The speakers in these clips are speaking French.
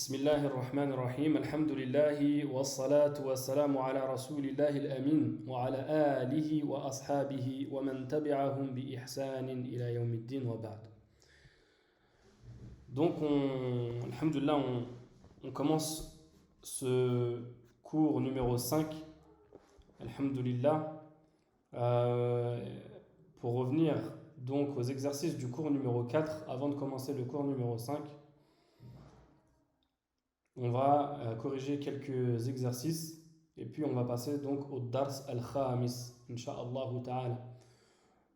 بسم الله الرحمن الرحيم الحمد لله والصلاة والسلام على رسول الله الأمين وعلى آله وأصحابه ومن تبعهم بإحسان إلى يوم الدين وبعد. Donc, alhamdulillah, on commence ce cours numéro 5, alhamdulillah, pour revenir donc aux exercices du cours numéro 4 avant de commencer le cours numéro 5. On va corriger quelques exercices et puis on va passer donc au Dars al-Khamis, Inch'Allah ta'ala.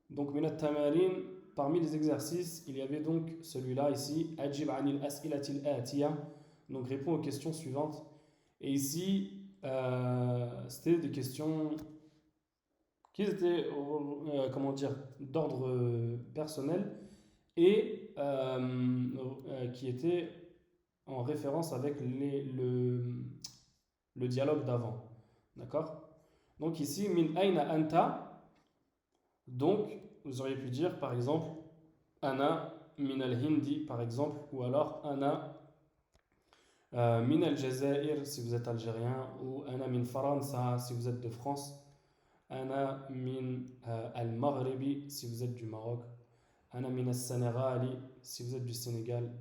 Donc, minat tamarin, parmi les exercices, il y avait donc celui-là ici, Ajib anil as'ilatil atiya, donc répond aux questions suivantes. Et ici, c'était des questions qui étaient, comment dire, d'ordre personnel et qui étaient en référence avec le dialogue d'avant. D'accord? Donc ici, min aina anta, donc vous auriez pu dire par exemple, ana min al-hindi par exemple, ou alors ana min al-Jazair si vous êtes algérien, ou ana min Faransa si vous êtes de France, ana min al-Maghribi si vous êtes du Maroc, ana min al-Sénégali si vous êtes du Sénégal.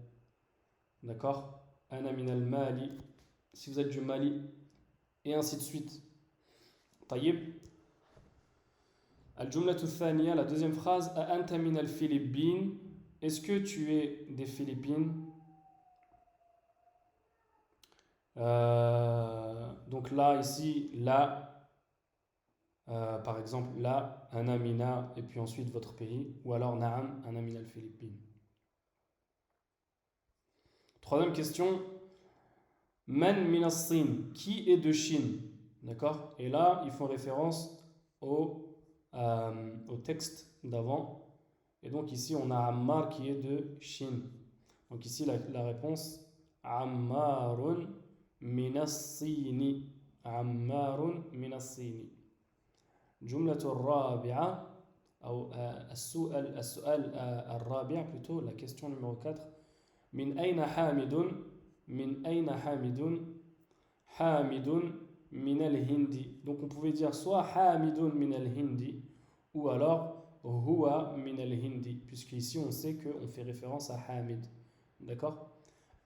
D'accord? Ana min al-Mali si vous êtes du Mali, et ainsi de suite. Taïb. Al-Jumlatu thaniya, la deuxième phrase, A anta min al-Philippines, est-ce que tu es des Philippines? Donc là, ici, là, par exemple, là, ana mina, et puis ensuite votre pays, ou alors na'am, ana min al-Philippines. Troisième question, Man min as-Sin, qui est de Chine? D'accord? Et là, ils font référence au texte d'avant. Et donc ici, on a Ammar qui est de Chine. Donc ici, la réponse, Ammarun min as-Sini. Ammarun min as-Sini. Jumlatu rabi'a, ou السؤال الرابع plutôt, la question numéro 4. Min ayna Hamidun? Min ayna Hamidun? Hamidun min al-Hindi. Donc on pouvait dire soit Hamidun min al-Hindi ou alors Huwa min al-Hindi, puisqu'ici on sait qu'on fait référence à Hamid. D'accord?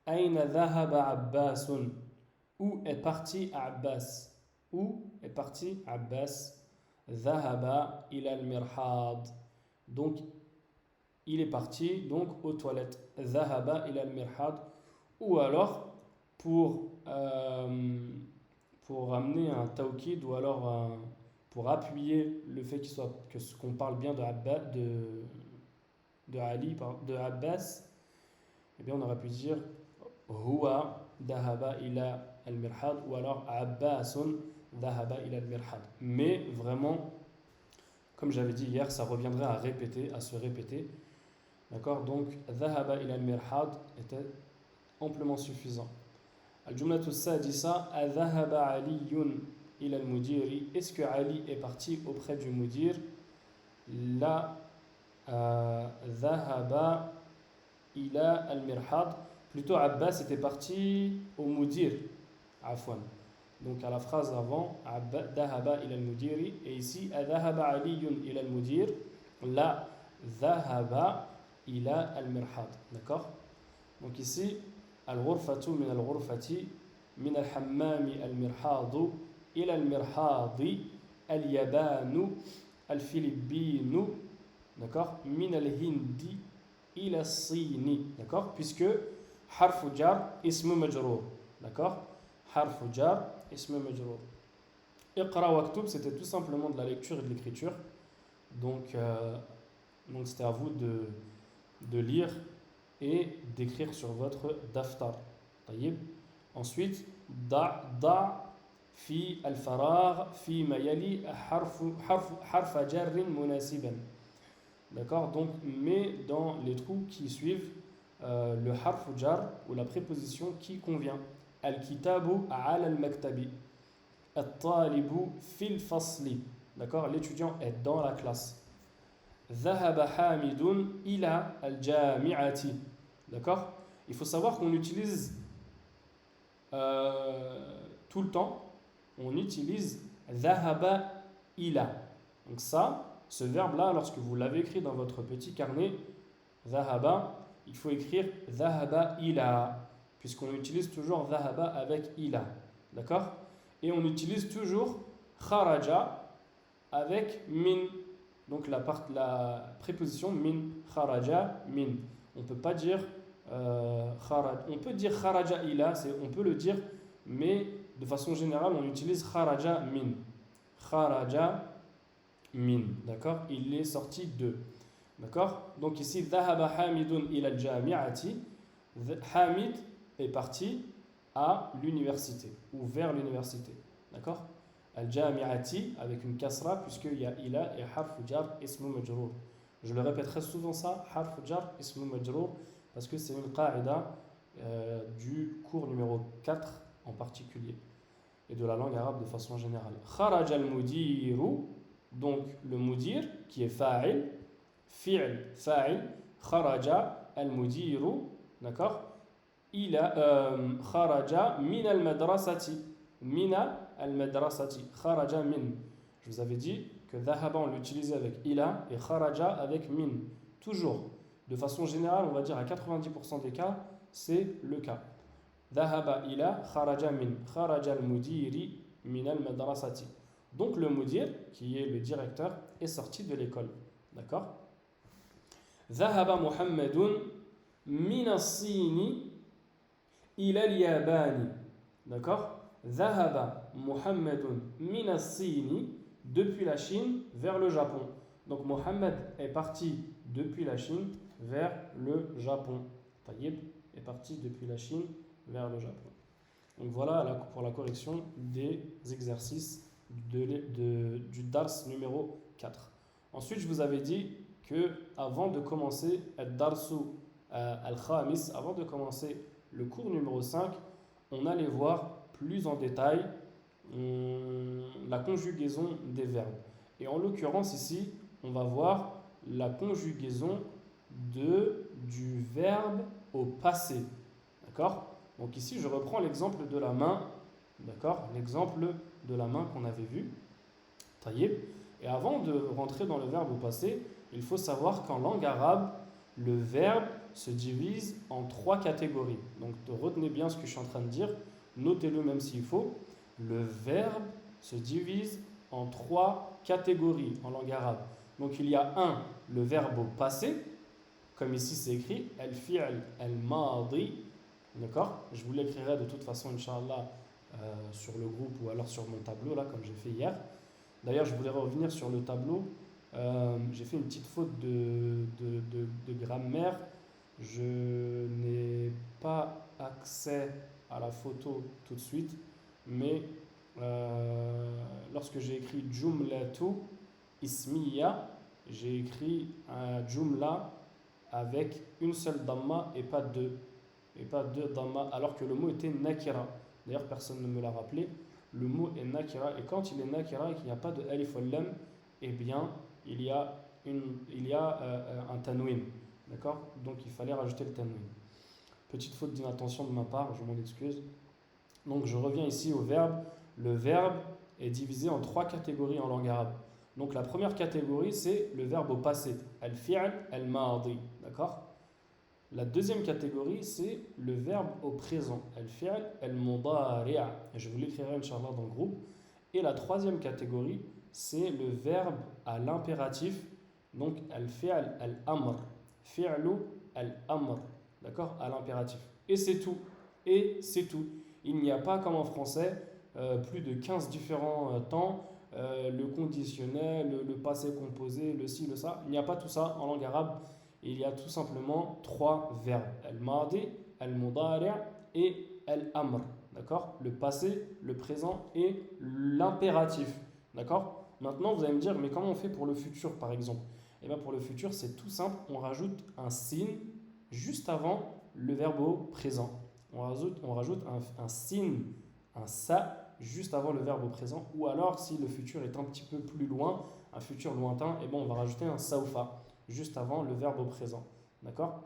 Ayna dhahaba Abbasun? Où est parti Abbas? Où est parti Abbas? Dhahaba ila al-Mirhad. Donc il est parti donc aux toilettes. Dhahaba ila al-Mirhad. Ou alors pour amener un tawkid, ou alors pour appuyer le fait qu'on parle bien de Ali, de Abbas, eh bien on aurait pu dire Huwa dhahaba ila al-Mirhad, ou alors Abbasun dhahaba ila al-Mirhad. Mais vraiment, comme j'avais dit hier, ça reviendrait à se répéter. D'accord? Donc dhahaba ila al-Mirhad était amplement suffisant. Al-Jumlatu sadisa, Adhahaba Aliyun ila al-Mudiri. Est-ce que Ali est parti auprès du Mudir? La Dhahaba ila al-Mirhad. Plutôt Abbas était parti au Mudir. Afwan. Donc à la phrase avant, Dhahaba ila al-Mudiri. Et ici, Adhahaba Aliyun ila al-Mudir. La Dhahaba ila al-Mirhad. D'accord? Donc ici, Al-Ghurfatu min al-Ghurfati, min al-Hammami al-Mirhadu, ila al-Mirhadi, al-Yabanu, al-Philippinu, d'accord? Min al-Hindi, ila al-Sini, d'accord? Puisque harfu jar, ismu majrour, d'accord? Harfu jar, ismu majrour. Iqra waktub, c'était tout simplement de la lecture et de l'écriture. Donc c'était à vous de lire et d'écrire sur votre daftar. طيب. Ensuite, da fi al-faragh fi ma yali harfa jarrin munasiban. D'accord? Donc, mets dans les trous qui suivent le harfu jar ou la préposition qui convient. Al-kitabu ala al-maktabi. Al-talibu fil fasli. D'accord? L'étudiant est dans la classe. Dhahaba Hamidun ila al-jami'ati. D'accord? Il faut savoir qu'on utilise tout le temps, on utilise dhahaba ila. Donc ça, ce verbe-là, lorsque vous l'avez écrit dans votre petit carnet, dhahaba, il faut écrire dhahaba ila, puisqu'on utilise toujours dhahaba avec ila. D'accord? Et on utilise toujours kharaja avec min. Donc la préposition min, kharaja, min. On ne peut pas dire on peut dire kharaja ila, on peut le dire, mais de façon générale, on utilise kharaja min. Kharaja min. D'accord? Il est sorti de. D'accord? Donc ici, dhahaba hamidun ila al-jami'ati. Hamid est parti à l'université ou vers l'université. D'accord? Al-jami'ati avec une kasra puisqu'il y a ila et harf jar ismu majrour. Je le répéterai souvent ça, harf jar ismu majrour, parce que c'est une qa'ida du cours numéro 4 en particulier et de la langue arabe de façon générale. Kharaja al-mudiru, donc le mudir qui est fa'il, fi'l fa'il, kharaja al-mudiru, d'accord? Il a kharaja min al-madrasati, mina al-madrasati, kharaja min. Je vous avais dit que dhahaba on l'utilisait avec ila et kharaja avec min. Toujours, de façon générale, on va dire à 90% des cas, c'est le cas. Dhahaba ila kharaja min, kharaja al-mudiri min al-madrasati. Donc le mudir, qui est le directeur, est sorti de l'école. D'accord? Dhahaba Muhammadun min as-Sini ila al-Yabani. D'accord? Dhahaba Muhammadun min as-Sini, depuis la Chine vers le Japon. Donc Mohammed est parti depuis la Chine vers le Japon. Taïb est parti depuis la Chine vers le Japon. Donc voilà pour la correction des exercices du dars numéro 4. Ensuite, je vous avais dit que avant de commencer al-darsu al-khamis, avant de commencer le cours numéro 5, on allait voir plus en détail la conjugaison des verbes. Et en l'occurrence ici, on va voir la conjugaison du verbe au passé. D'accord? Donc ici, je reprends l'exemple de la main. D'accord? L'exemple de la main qu'on avait vu. Taïb. Et avant de rentrer dans le verbe au passé, il faut savoir qu'en langue arabe, le verbe se divise en 3 catégories. Donc retenez bien ce que je suis en train de dire. Notez-le même s'il faut. Le verbe se divise en 3 catégories en langue arabe. Donc il y a le verbe au passé, comme ici c'est écrit, al-fi'l al-madi. D'accord? Je vous l'écrirai de toute façon, Inch'Allah, sur le groupe ou alors sur mon tableau, là, comme j'ai fait hier. D'ailleurs, je voulais revenir sur le tableau. J'ai fait une petite faute de grammaire. Je n'ai pas accès à la photo tout de suite, mais lorsque j'ai écrit jumlatu ismiya, j'ai écrit un jumla avec une seule damma et pas deux damma, alors que le mot était nakira. D'ailleurs, personne ne me l'a rappelé. Le mot est nakira, et quand il est nakira et qu'il n'y a pas de alif wal lam, eh bien, il y a un tanwin. D'accord? Donc, il fallait rajouter le tanwin. Petite faute d'inattention de ma part, je m'en excuse. Donc, je reviens ici au verbe. Le verbe est divisé en 3 catégories en langue arabe. Donc, la première catégorie, c'est le verbe au passé. Al-fi'l al-madi. D'accord? La deuxième catégorie, c'est le verbe au présent. Al-fi'l al-mudari'. Je vous l'écrirai, Inch'Allah, dans le groupe. Et la troisième catégorie, c'est le verbe à l'impératif. Donc, al-fi'l al-amr. Fi'lu al-amr. D'accord? À l'impératif. Et c'est tout. Il n'y a pas, comme en français, plus de 15 différents temps. Le conditionnel, le passé composé, le ci, le ça. Il n'y a pas tout ça en langue arabe. Il y a tout simplement 3 verbes. Al-madi, al-mudari' et al-amr. D'accord? Le passé, le présent et l'impératif. D'accord? Maintenant, vous allez me dire, mais comment on fait pour le futur, par exemple? Eh bien, pour le futur, c'est tout simple. On rajoute un sin juste avant le verbe au présent. On rajoute un sin, un sa, juste avant le verbe au présent. Ou alors, si le futur est un petit peu plus loin, un futur lointain, eh bien, on va rajouter un saufa juste avant le verbe au présent. D'accord?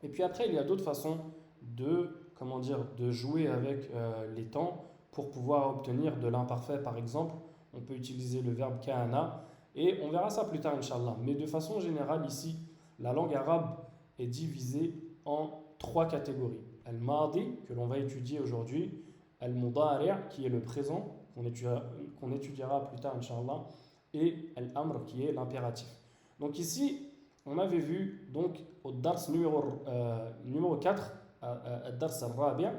Et puis après, il y a d'autres façons de comment dire, de jouer avec les temps pour pouvoir obtenir de l'imparfait, par exemple. On peut utiliser le verbe kana et on verra ça plus tard, Inch'Allah. Mais de façon générale, ici, la langue arabe est divisée en trois catégories. Al-Madi, que l'on va étudier aujourd'hui, Al-Mudari', qui est le présent, qu'on étudiera plus tard, Inch'Allah, et Al-Amr, qui est l'impératif. Donc ici, on avait vu, donc, au Dars numéro 4, Dars al-Rabi',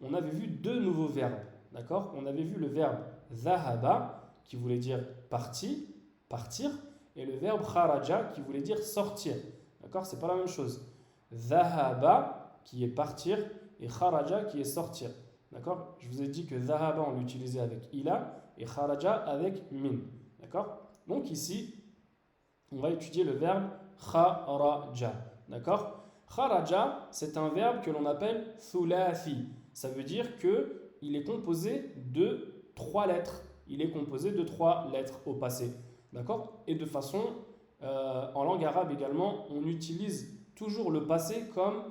on avait vu deux nouveaux verbes. D'accord? On avait vu le verbe dhahaba, qui voulait dire partir, et le verbe kharaja, qui voulait dire sortir. D'accord? C'est pas la même chose. Dhahaba, qui est partir, et kharaja, qui est sortir. D'accord? Je vous ai dit que dhahaba, on l'utilisait avec ila, et kharaja avec min. D'accord? Donc ici, on va étudier le verbe kharaja. D'accord? Kharaja, c'est un verbe que l'on appelle thulathi. Ça veut dire qu'il est composé de trois lettres. Il est composé de trois lettres au passé. D'accord? Et de façon, en langue arabe également, on utilise toujours le passé comme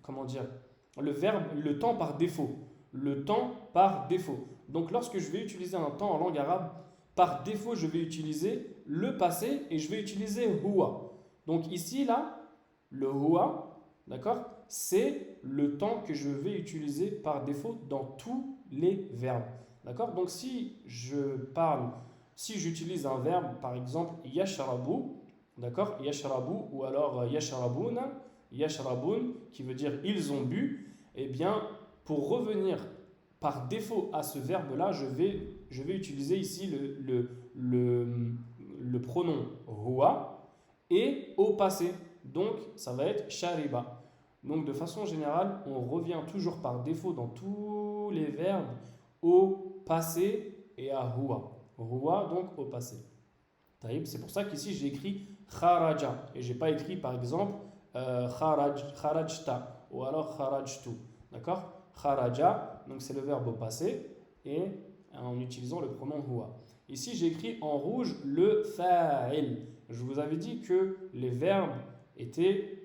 comment dire, le verbe, le temps par défaut. Le temps par défaut. Donc lorsque je vais utiliser un temps en langue arabe, par défaut, je vais utiliser le passé et je vais utiliser huwa. Donc ici, là, le huwa, d'accord, c'est le temps que je vais utiliser par défaut dans tous les verbes. D'accord? Donc si j'utilise un verbe, par exemple, yashrabu, d'accord, yashrabu, ou alors yashrabuna, yashrabun, qui veut dire ils ont bu, eh bien, pour revenir par défaut à ce verbe-là, je vais utiliser ici le pronom huwa et au passé. Donc, ça va être shariba. Donc, de façon générale, on revient toujours par défaut dans tous les verbes au passé et à huwa. Huwa, donc au passé. C'est pour ça qu'ici, j'ai écrit kharaja. Et je n'ai pas écrit, par exemple, kharajta ou alors kharajtu. D'accord? Kharaja, donc c'est le verbe au passé, et en utilisant le pronom huwa. Ici, j'ai écrit en rouge le fa'il. Je vous avais dit que les verbes étaient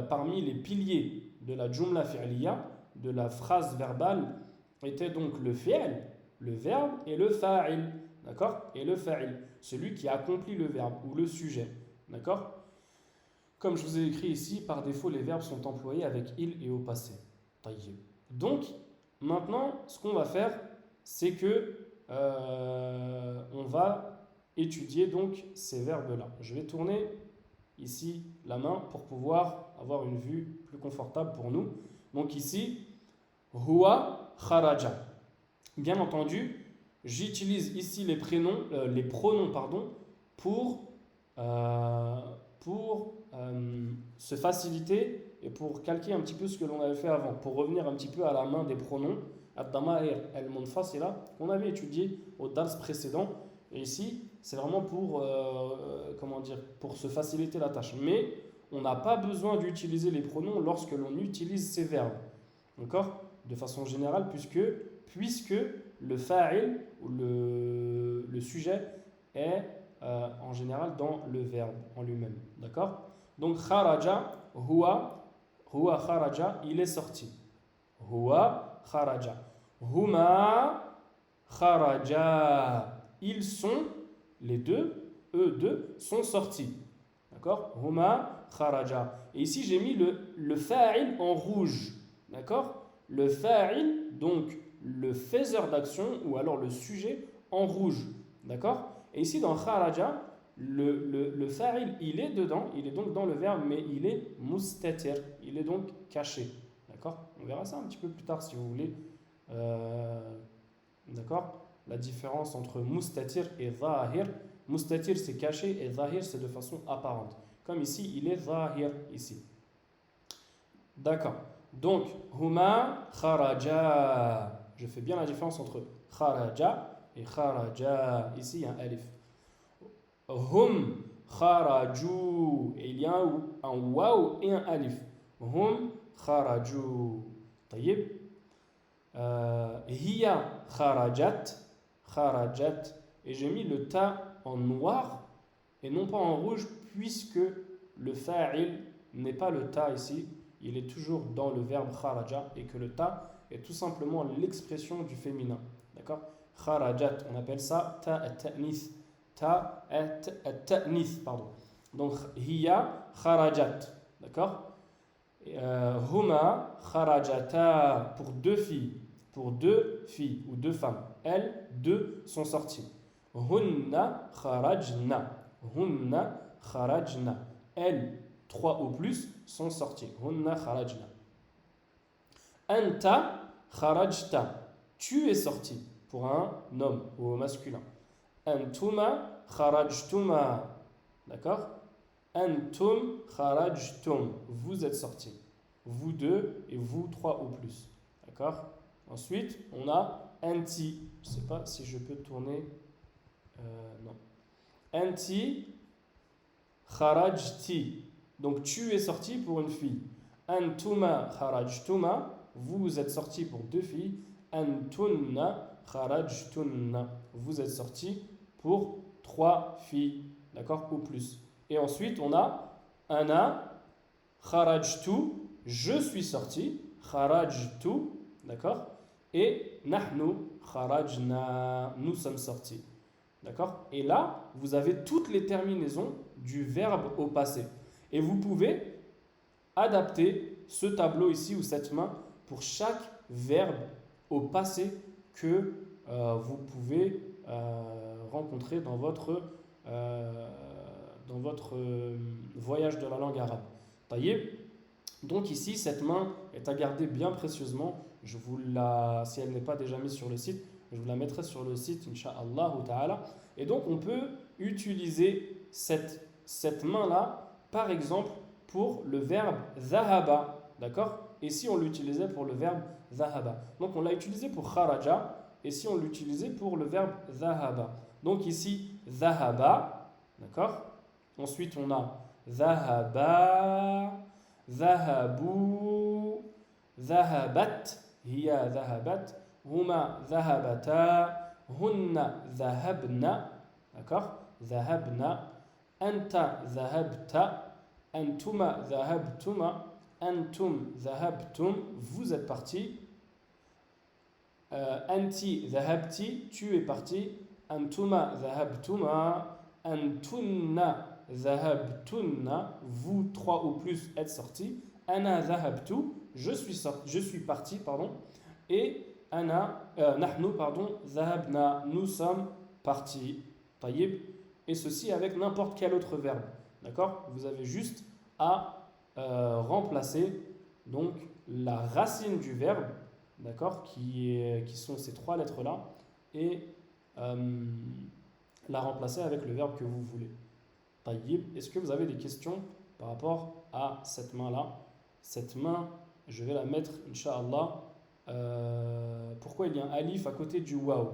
parmi les piliers de la jumla fi'liya, de la phrase verbale, étaient donc le fi'l, le verbe, et le fa'il. D'accord? Et le fa'il, celui qui accomplit le verbe ou le sujet. D'accord? Comme je vous ai écrit ici, par défaut, les verbes sont employés avec il et au passé. Donc, maintenant, ce qu'on va faire, c'est que on va étudier donc ces verbes-là. Je vais tourner ici la main pour pouvoir avoir une vue plus confortable pour nous. Donc ici, huwa kharaja. Bien entendu, j'utilise ici les pronoms pour se faciliter et pour calquer un petit peu ce que l'on avait fait avant, pour revenir un petit peu à la main des pronoms, ad-dama'ir al-munfasila, qu'on avait étudié au dars précédent. Et ici, c'est vraiment pour se faciliter la tâche. Mais on n'a pas besoin d'utiliser les pronoms lorsque l'on utilise ces verbes. D'accord? De façon générale, puisque le fa'il ou le sujet est en général dans le verbe en lui-même. D'accord? Donc, kharaja, huwa kharaja, il est sorti. Huwa kharaja. Huma kharaja. Ils sont, les deux, eux deux, sont sortis. D'accord? Huma kharaja. Et ici, j'ai mis le fa'il en rouge. D'accord? Le fa'il, donc le faiseur d'action, ou alors le sujet, en rouge. D'accord? Et ici, dans kharaja, le fa'il, il est dedans, il est donc dans le verbe, mais il est mustatir, il est donc caché. D'accord? On verra ça un petit peu plus tard si vous voulez. D'accord? La différence entre mustatir et zahir. Mustatir, c'est caché, et zahir, c'est de façon apparente. Comme ici, il est zahir, ici. D'accord. Donc, huma kharaja. Je fais bien la différence entre kharaja et kharaja. Ici, il y a un alif. Hum kharaju. Et il y a un waw et un alif. Hum kharaju. Taïeb. Hiya kharajat. Kharajat. Et j'ai mis le ta en noir et non pas en rouge, puisque le fa'il n'est pas le ta ici, il est toujours dans le verbe kharaja et que le ta est tout simplement l'expression du féminin. D'accord? Kharajat, on appelle ça ta at-ta'nith. Ta at-ta'nith, pardon. Donc, hiya kharajat. D'accord? Huma kharajata pour deux filles. Pour deux filles ou deux femmes. Elles, deux sont sorties. Hunna kharajna. Hunna kharajna. Elles, trois ou plus, sont sorties. Hunna kharajna. Anta kharajta. Tu es sorti pour un homme ou au masculin. Antuma kharajtuma. D'accord? Antum kharajtum. Vous êtes sortis. Vous deux et vous trois ou plus. D'accord? Ensuite, on a anti. Je ne sais pas si je peux tourner. Non. Anti kharajti. Donc tu es sorti pour une fille. Antuma kharajtuma. Vous êtes sortis pour deux filles. Antunna kharajtunna. Vous êtes sortis pour trois filles. D'accord? Ou plus. Et ensuite, on a ana kharajtu. Je suis sorti. Kharajtu. D'accord? Et nahnu kharajna. Nous sommes sortis. D'accord? Et là, vous avez toutes les terminaisons du verbe au passé. Et vous pouvez adapter ce tableau ici ou cette main pour chaque verbe au passé que vous pouvez rencontrer dans votre voyage de la langue arabe. Taïeb. Donc ici, cette main est à garder bien précieusement. Si elle n'est pas déjà mise sur le site, je vous la mettrai sur le site, Inch'Allah ta'ala. Et donc, on peut utiliser cette main-là, par exemple, pour le verbe dhahaba. D'accord? Et si on l'utilisait pour le verbe dhahaba. Donc, on l'a utilisé pour kharaja. Et si on l'utilisait pour le verbe dhahaba. Donc, ici, dhahaba. D'accord? Ensuite, on a dhahaba, dhahabu, dhahabat, hiya dhahabat. Huma dhahabata, hunna dhahabna, d'accord? Dhahabna, anta dhahabta, antuma dhahabtuma, antum dhahabtum, vous êtes partis. Anti dhahabti, tu es parti. Antuma dhahabtuma, antunna dhahabtunna, vous trois ou plus êtes sortis. Ana dhahabtu, je suis parti, pardon. Et nahnu, pardon, dhahabna, nous sommes partis. Taïb. Et ceci avec n'importe quel autre verbe. D'accord? Vous avez juste à remplacer donc la racine du verbe, d'accord, qui sont ces trois lettres-là, et la remplacer avec le verbe que vous voulez. Taïb. Est-ce que vous avez des questions par rapport à cette main-là? Cette main, je vais la mettre, Inch'Allah. Pourquoi il y a un alif à côté du waouh?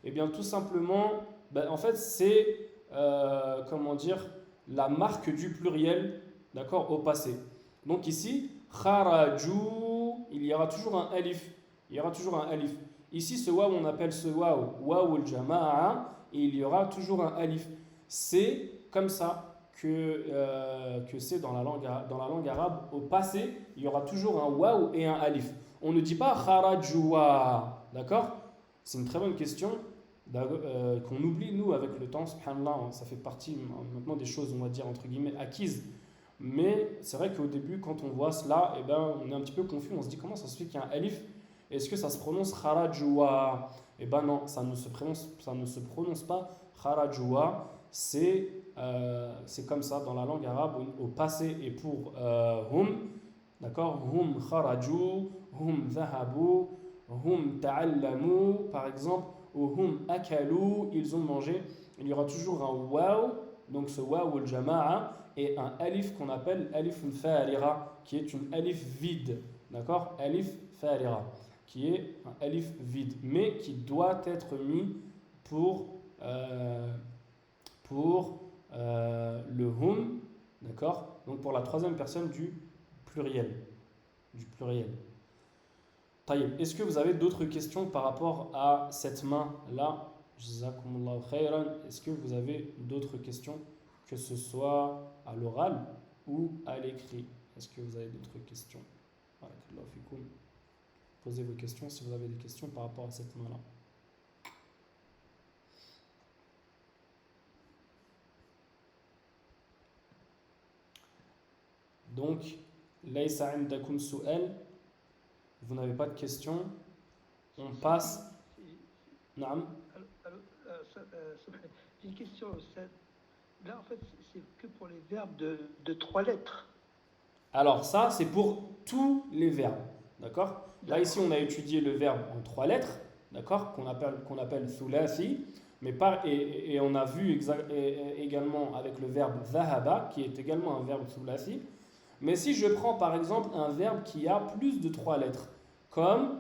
Eh bien, tout simplement, en fait, c'est comment dire, la marque du pluriel, d'accord, au passé. Donc ici, kharaju, il y aura toujours un alif. Il y aura toujours un alif. Ici, ce waouh, on appelle ce waouh al-jama'a, et il y aura toujours un alif. C'est comme ça que c'est dans la langue arabe. Au passé, il y aura toujours un waouh et un alif. On ne dit pas kharajwa, d'accord? C'est une très bonne question qu'on oublie, nous, avec le temps, subhanallah. Ça fait partie maintenant des choses, on va dire, entre guillemets, acquises. Mais c'est vrai qu'au début, quand on voit cela, eh ben, on est un petit peu confus. On se dit comment ça se fait qu'il y a un alif? Est-ce que ça se prononce kharajwa? Eh ben non, ça ne se prononce pas kharajwa. C'est comme ça dans la langue arabe au passé et pour hum. D'accord? Hum kharaju, hum dhahabu, hum ta'allamu, par exemple, ou hum akalu, ils ont mangé. Il y aura toujours un waouh, donc ce waouh al-jama'a, et un alif qu'on appelle alif fa'alira, qui est une alif vide. D'accord? Alif fa'alira, qui est un alif vide, mais qui doit être mis pour le hum, d'accord? Donc pour la troisième personne du pluriel. Taïb. Est-ce que vous avez d'autres questions par rapport à cette main-là? Jazakumullahu khayran. Est-ce que vous avez d'autres questions, que ce soit à l'oral ou à l'écrit? Est-ce que vous avez d'autres questions? Barakallahu fikoum. Posez vos questions si vous avez des questions par rapport à cette main-là. Donc, laysa indakum su'al. Vous n'avez pas de questions. On passe. Naam. J'ai une question. Là, en fait, c'est que pour les verbes de 3 lettres. Alors, ça, c'est pour tous les verbes. D'accord? Là, ici, on a étudié le verbe en 3 lettres. D'accord? Qu'on appelle thulathi. Mais et on a vu également avec le verbe dhahaba, qui est également un verbe thulathi. Mais si je prends par exemple un verbe qui a plus de 3 lettres, comme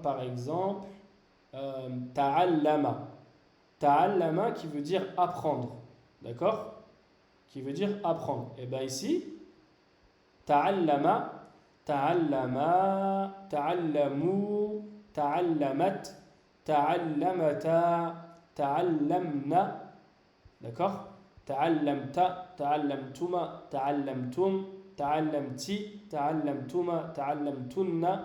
par exemple ta'allama. Ta'allama qui veut dire apprendre. D'accord? Qui veut dire apprendre. Et bien ici, ta'allama, ta'allama, ta'allamu, ta'allamat, ta'allamata, ta'allamna. D'accord? تعلمت تعلمتما تعلمتم تعلمتي تعلمتما تعلمتن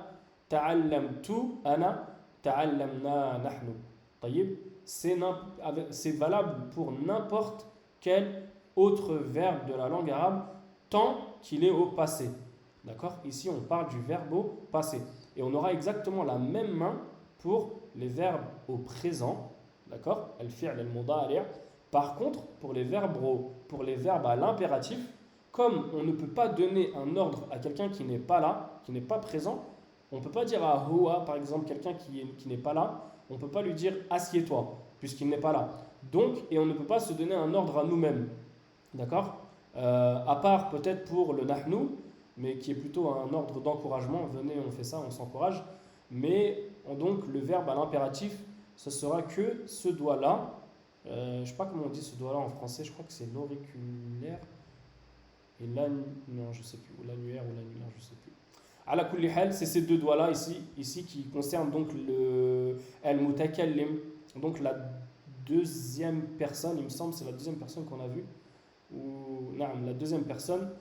تعلمت أنا تعلمنا نحن طيب c'est valable pour n'importe quel autre verbe de la langue arabe tant qu'il est au passé. D'accord? Ici on parle du verbe au passé et on aura exactement la même main pour les verbes au présent. D'accord? al-fi'l al-mudari'. Par contre, pour les verbes à l'impératif, comme on ne peut pas donner un ordre à quelqu'un qui n'est pas là, qui n'est pas présent, on ne peut pas dire à Hoa, par exemple, quelqu'un qui n'est pas là, on ne peut pas lui dire assieds-toi, puisqu'il n'est pas là. Donc, et on ne peut pas se donner un ordre à nous-mêmes. D'accord? À part peut-être pour le nahnu, mais qui est plutôt un ordre d'encouragement. Venez, on fait ça, on s'encourage. Mais donc, le verbe à l'impératif, ce sera que ce doigt-là. Je ne sais pas comment on dit ce doigt-là en français, je crois que c'est l'auriculaire et non, je sais plus, ou l'annulaire ou l'annulaire, je sais plus. Ala kulli hal, c'est ces deux doigts-là ici qui concernent donc le al-mutakallim, donc la deuxième personne, il me semble, c'est la deuxième personne qu'on a vue, ou non, la deuxième personne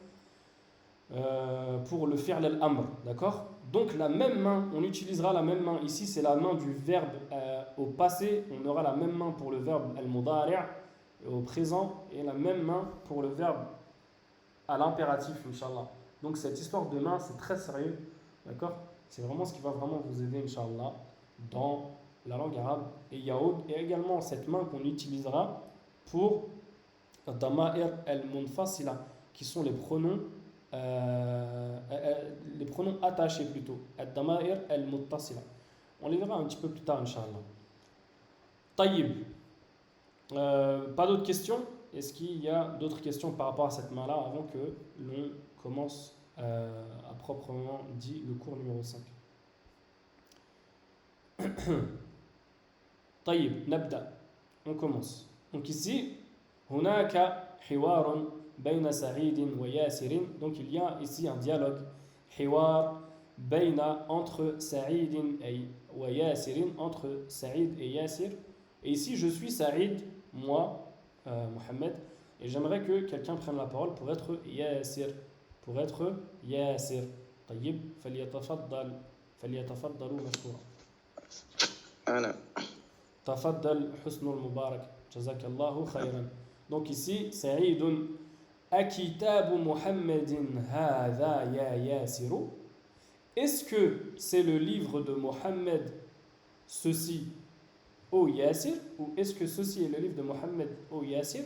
pour le fi'l al-amr, d'accord? Donc la même main, on utilisera la même main. Ici, c'est la main du verbe au passé. On aura la même main pour le verbe al-mudari' au présent et la même main pour le verbe à l'impératif, Inch'Allah. Donc cette histoire de main, c'est très sérieux. D'accord? C'est vraiment ce qui va vraiment vous aider, Inch'Allah, dans la langue arabe. Et il y a également cette main qu'on utilisera pour dama'ir al-munfasila, qui sont les pronoms attachés plutôt. Ad-dama'ir al-muttasila. On les verra un petit peu plus tard, Inch'Allah. Taïb. Pas d'autres questions? Est-ce qu'il y a d'autres questions par rapport à cette main-là avant que l'on commence à proprement dit le cours numéro 5? Taïb, nabda. On commence. Donc ici, hunaka hiwarun bayna Sa'idin wa Yasirin. Donc il y a ici un dialogue. Hiwar bayna entre Sa'idin wa Yasirin, entre Sa'id et Yasir. Et ici je suis Sa'id, moi, Mohamed, et j'aimerais que quelqu'un prenne la parole pour être Yasir. Pour être Yasir. طيب فليتفضلوا مشكورا. أنا. تفضل حسن المبارك. جزاك الله خيرا. Donc ici, Sa'idun akitabu Muhammadin hadha ya Yasiru. Est-ce que c'est le livre de Mohammed ceci, ô Yasir, ou est-ce que ceci est le livre de Mohammed, ô Yasir?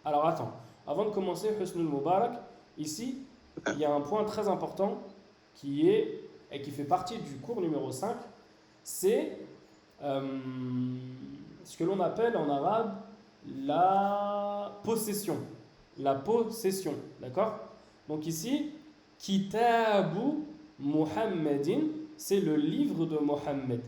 Alors attends, avant de commencer Husnul Mubarak, ici, il y a un point très important qui fait partie du cours numéro 5, c'est ce que l'on appelle en arabe la possession. La possession, d'accord? Donc ici, Kitabu Muhammadin, c'est le livre de Mohammed.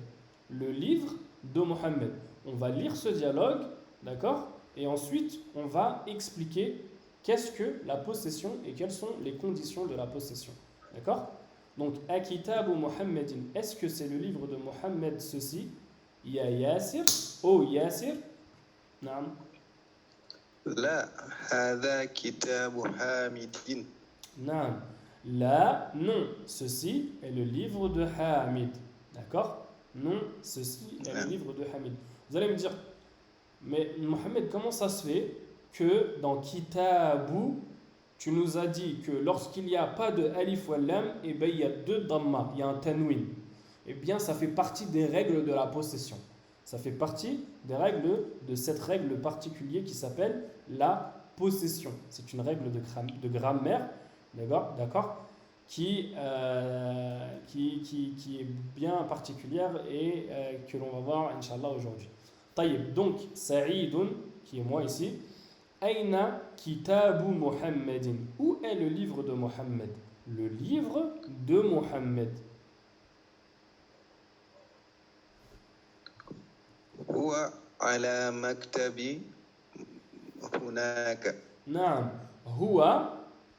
Le livre de Mohammed. On va lire ce dialogue, d'accord? Et ensuite, on va expliquer qu'est-ce que la possession et quelles sont les conditions de la possession. D'accord? Donc, Akitabu Muhammadin, est-ce que c'est le livre de Mohammed ceci? Ya Yasir, oh Yasir. Naam. لا هذا كتاب حامد. Naam. Là, non. Ceci est le livre de Hamid. D'accord? Non, ceci est le livre de Hamid. Vous allez me dire, mais Mohamed, comment ça se fait que dans Kitabu, tu nous as dit que lorsqu'il n'y a pas de alif ou lam, eh ben, il y a deux dhamma, il y a un tanwin. Eh bien, ça fait partie des règles de la possession. Ça fait partie des règles de cette règle particulière qui s'appelle la possession. C'est une règle de grammaire, d'accord, qui est bien particulière et que l'on va voir, Inch'Allah, aujourd'hui. Taïb, donc, Saïdun, qui est moi ici, Aïna Kitabu Muhammadin. Où est le livre de Mohammed? Le livre de Mohammed. هو على مكتبي هناك. Naam. Huwa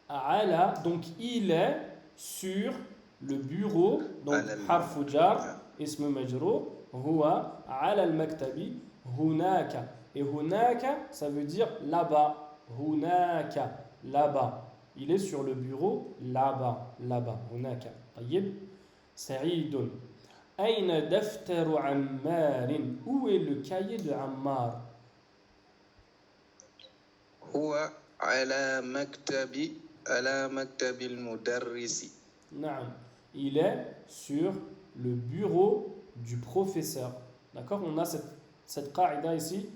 ala, donc il est sur le bureau, donc harfu jar, ism majrour, huwa ala al-maktabi, hunaka. Et hunaka, ça veut dire là-bas. Hunaka, là-bas. Il est sur le bureau, là-bas, là-bas. Hunaka. Tayyib. Sa'idun. Aina daftaru Ammarin. Où est le cahier de Ammar? هو على مكتب المدرس. Naam. Il est sur le bureau du professeur. D'accord? On a cette qaïda ici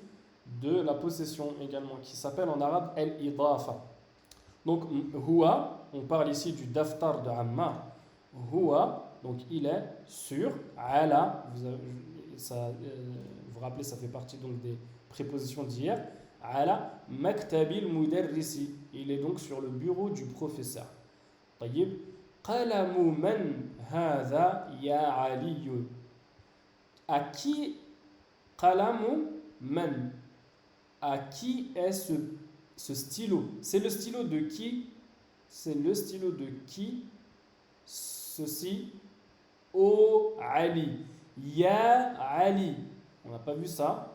de la possession également qui s'appelle en arabe al-idafa. Donc, huwa, on parle ici du daftar de Ammar. Huwa, donc il est sur, ala, vous rappelez, ça fait partie donc des prépositions d'hier. Ala maktabil mudarrisi. Il est donc sur le bureau du professeur. Tayyib. Qalamu man hadha ya Ali. À qui qalamu man? À qui est ce stylo? C'est le stylo de qui? C'est le stylo de qui? Ceci. Oh Ali. Ya Ali. On n'a pas vu ça.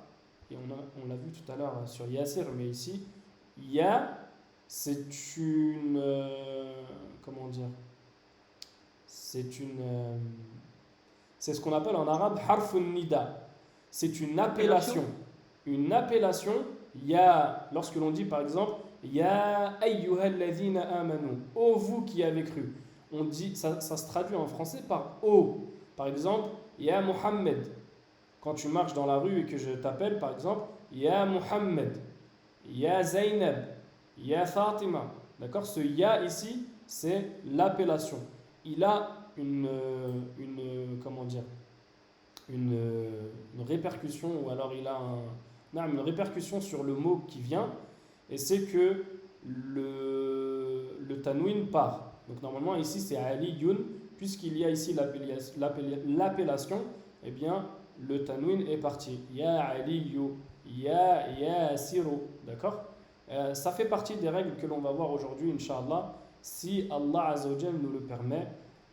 Et on l'a vu tout à l'heure sur Yasser, mais ici, Ya, c'est une. Comment dire? C'est ce qu'on appelle en arabe harfun nida. C'est une appellation. Une appellation, Ya, lorsque l'on dit par exemple, Ya ayyuhalladhina amanu. Oh vous qui avez cru. On dit, ça se traduit en français par Oh. Par exemple, Ya Muhammad. Quand tu marches dans la rue et que je t'appelle, par exemple, Ya Muhammad, Ya Zainab, Ya Fatima. D'accord? Ce Ya ici, c'est l'appellation. Il a comment dire, une répercussion, ou alors il a une répercussion sur le mot qui vient, et c'est que le tanwin part. Donc normalement ici c'est Aliyun, puisqu'il y a ici l'appellation, eh bien le tanwin est parti. Ya Aliyu, Ya Yasiru. D'accord? Ça fait partie des règles que l'on va voir aujourd'hui, Inch'Allah, si Allah Azzawajal nous le permet.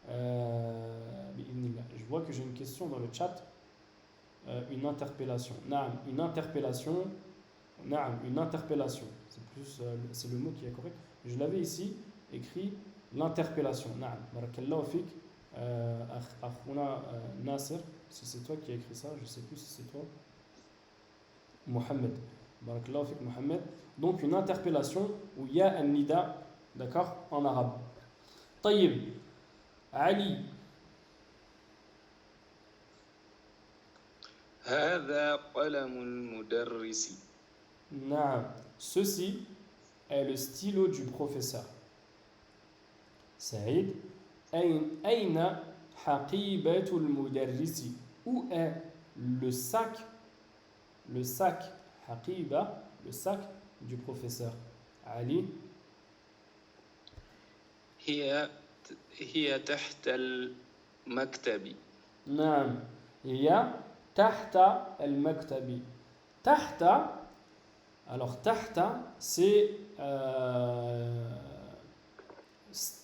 Je vois que j'ai une question dans le chat. Une interpellation. Naam, une interpellation. Naam, une interpellation. C'est le mot qui est correct. Je l'avais ici écrit l'interpellation. Naam, barakallahu fik. Akhouna Nasser, si c'est toi qui as écrit ça, je ne sais plus si c'est toi. Mohamed. Barakallahu fik, Mohamed. Donc une interpellation où il y a un nida, d'accord, en arabe. Tayyib. Ali. هذا قلم المدرس. Naam. Ceci est le stylo du professeur. Saïd. Aina haqibatul mudarrisi. Où est le sac haqiba, le sac du professeur? Ali. هي تحت المكتب. نعم هي تحت المكتب. تحت, alors tahta c'est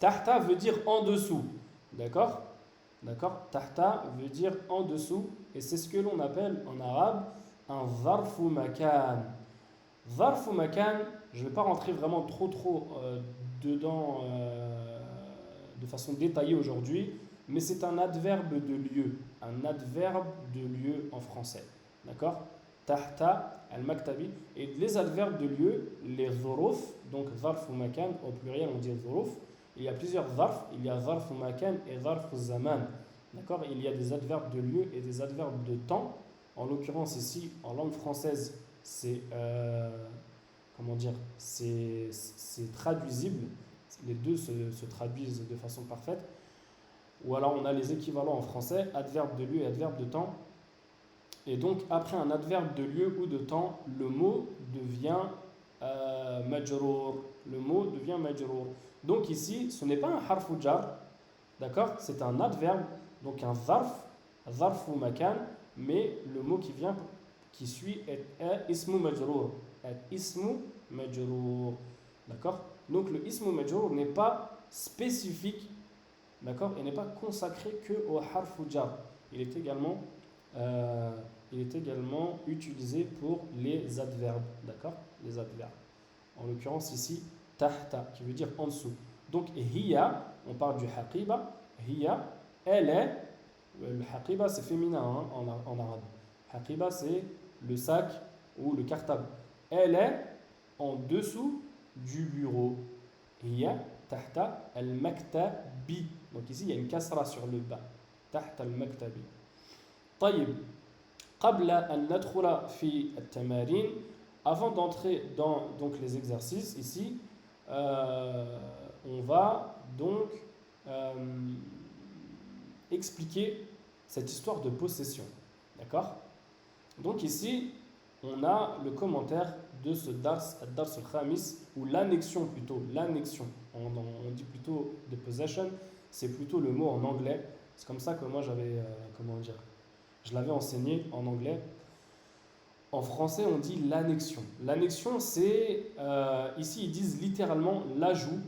tahta veut dire en dessous, d'accord, tahta veut dire en dessous, et c'est ce que l'on appelle en arabe un zarfu makan. Zarf ou makan, je ne vais pas rentrer vraiment trop dedans de façon détaillée aujourd'hui, mais c'est un adverbe de lieu. Un adverbe de lieu en français. D'accord? Tahta, al-maktabi. Et les adverbes de lieu, les dhuruf, donc zarf ou makan, au pluriel on dit dhuruf. Il y a plusieurs zarf, il y a zarf ou makan et zarf ou zaman. D'accord? Il y a des adverbes de lieu et des adverbes de temps. En l'occurrence ici, en langue française, c'est comment dire, c'est traduisible. Les deux se traduisent de façon parfaite. Ou alors on a les équivalents en français, adverbe de lieu et adverbe de temps. Et donc après un adverbe de lieu ou de temps, le mot devient majrour. Le mot devient majrour. Donc ici, ce n'est pas un harf ou jar, d'accord? C'est un adverbe, donc un zarf ou makan, mais le mot qui suit est ismu majrour. Ismu majrour. D'accord? Donc le ismu majrour n'est pas spécifique, d'accord? Il n'est pas consacré que au harf ou jar. Il est également utilisé pour les adverbes, d'accord? Les adverbes. En l'occurrence ici, tahta, qui veut dire en dessous. Donc hiya, on parle du haqiba. Hiya, elle est, le haqiba c'est féminin en arabe. Haqiba c'est le sac ou le cartable. Elle est en dessous du bureau. Hiya, tahta, al-maktabi. Donc ici il y a une kasra sur le bas. Tahta al-maktabi. طيب قبل أن ندخل في التمارين, avant d'entrer dans donc, les exercices ici, on va donc expliquer cette histoire de possession. D'accord? Donc ici, on a le commentaire de ce dars, ad-dars al-khamis, ou l'annexion plutôt, l'annexion. On dit plutôt de possession, c'est plutôt le mot en anglais. C'est comme ça que moi j'avais, je l'avais enseigné en anglais. En français, on dit l'annexion. L'annexion, c'est, ici, ils disent littéralement l'ajout,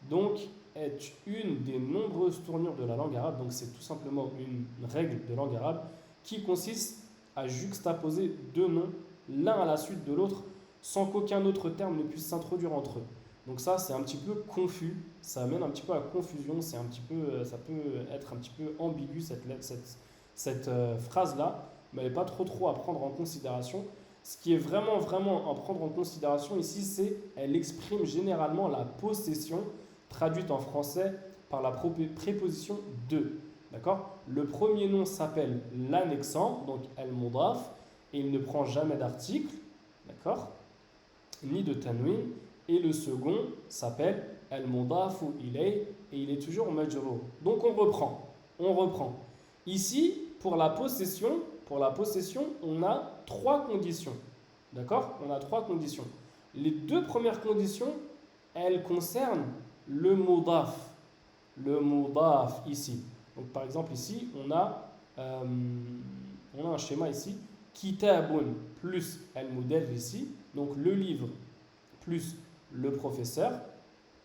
donc est une des nombreuses tournures de la langue arabe. Donc, c'est tout simplement une règle de langue arabe qui consiste à juxtaposer deux noms l'un à la suite de l'autre sans qu'aucun autre terme ne puisse s'introduire entre eux. Donc ça, c'est un petit peu confus, ça amène un petit peu à la confusion, ça peut être un petit peu ambigu cette phrase-là, mais elle n'est pas trop à prendre en considération. Ce qui est vraiment à prendre en considération ici, c'est elle exprime généralement la possession, traduite en français par la préposition de. D'accord? Le premier nom s'appelle l'annexant, donc al-mudaf, et il ne prend jamais d'article, d'accord? Ni de tanwin. Et le second s'appelle al-mudafu ilay, et il est toujours majrour. Donc on reprend. Ici, pour la possession, on a trois conditions. D'accord? On a trois conditions. Les deux premières conditions, elles concernent le mudaf. Le mudaf ici. Donc par exemple ici, on a un schéma ici. Kitabun plus al-mudarrisi, donc le livre plus le professeur.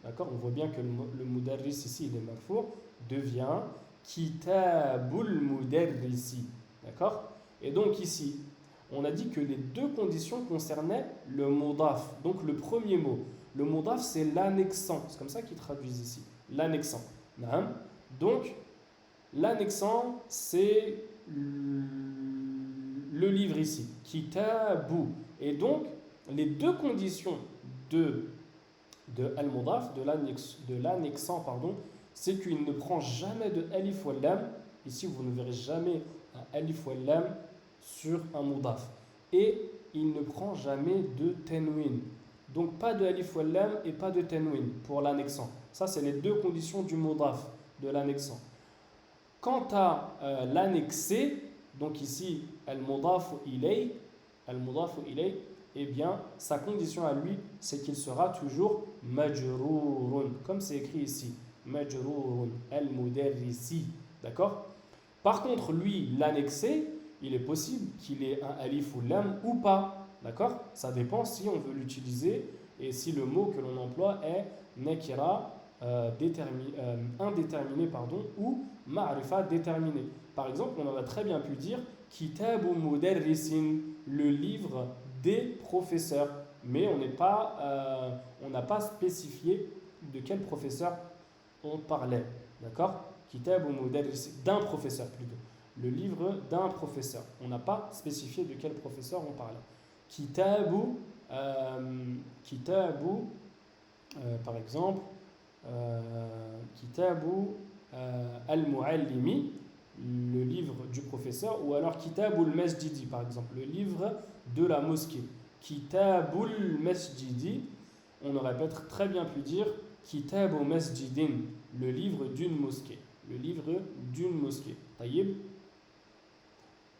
D'accord? On voit bien que le mudarris ici, il est marfour, devient Kitabul mudarrisi. D'accord? Et donc ici, on a dit que les deux conditions concernaient le mudaf. Donc le premier mot, le mudaf c'est l'annexant. C'est comme ça qu'ils traduisent ici. L'annexant. Donc l'annexant c'est le livre ici. Kitabu. Et donc les deux conditions de al-mudaf, de l'annexant, pardon, c'est qu'il ne prend jamais de alif ou lam. Ici, vous ne verrez jamais un alif ou lam sur un mudaf. Et il ne prend jamais de tanwin. Donc, pas de alif ou lam et pas de tanwin pour l'annexant. Ça, c'est les deux conditions du mudaf, de l'annexant. Quant à l'annexé, donc ici, al-mudafu ilay, eh bien, sa condition à lui, c'est qu'il sera toujours majrourun, comme c'est écrit ici. Majrourun, al-mudarrisi. D'accord? Par contre, lui, l'annexé, il est possible qu'il ait un alif ou lam ou pas. D'accord? Ça dépend si on veut l'utiliser et si le mot que l'on emploie est nakira indéterminé ou ma'rifa déterminé. Par exemple, on aurait très bien pu dire Kitabu mudarrisin, le livre des professeurs. mais on n'a pas spécifié de quel professeur on parlait. D'accord? Kitab ou mudarris, d'un professeur plutôt. Le livre d'un professeur. On n'a pas spécifié de quel professeur on parlait. Kitabu, kitabu par exemple, Kitabu al-Muallimi, le livre du professeur, ou alors Kitabul Masjidi, par exemple, le livre de la mosquée. Kitabul Masjidi, on aurait peut-être très bien pu dire Kitabu Masjidin, le livre d'une mosquée. Le livre d'une mosquée. Taïb.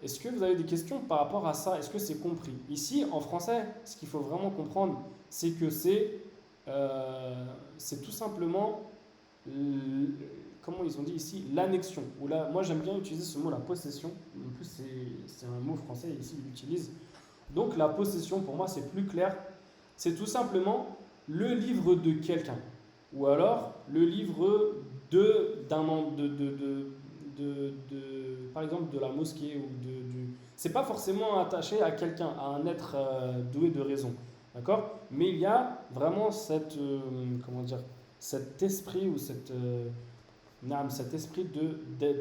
Est-ce que vous avez des questions par rapport à ça? Est-ce que c'est compris? Ici, en français, ce qu'il faut vraiment comprendre, c'est que c'est tout simplement, comment ils ont dit ici, l'annexion. Ou là, moi, j'aime bien utiliser ce mot, la possession. En plus, c'est un mot français, ici, ils l'utilisent. Donc, la possession, pour moi, c'est plus clair. C'est tout simplement le livre de quelqu'un. Ou alors, le livre par exemple, de la mosquée. C'est pas forcément attaché à quelqu'un, à un être doué de raison. D'accord? Mais il y a vraiment comment dire, cet esprit ou cet esprit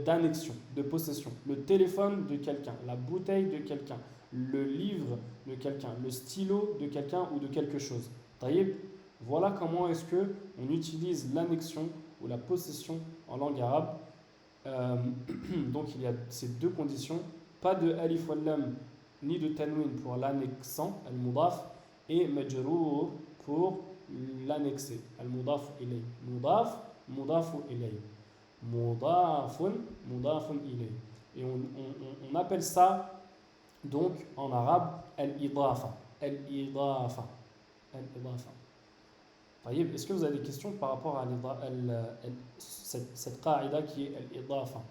d'annexion, de possession. Le téléphone de quelqu'un, la bouteille de quelqu'un, le livre de quelqu'un, le stylo de quelqu'un ou de quelque chose. Taïb, voilà comment est-ce que on utilise l'annexion ou la possession en langue arabe. Donc il y a ces deux conditions, pas de alif wal lam ni de tanwin pour l'annexant, al-mudaf, et majrour pour l'annexé, al-mudaf ilay. Mudaf, mudafu ilay. Mudafun, mudafun ilay. Et on appelle ça donc en arabe al-idafa. Al-idafa. Al-idafa. Est-ce que vous avez des questions par rapport à cette qaïda qui est al-idafa?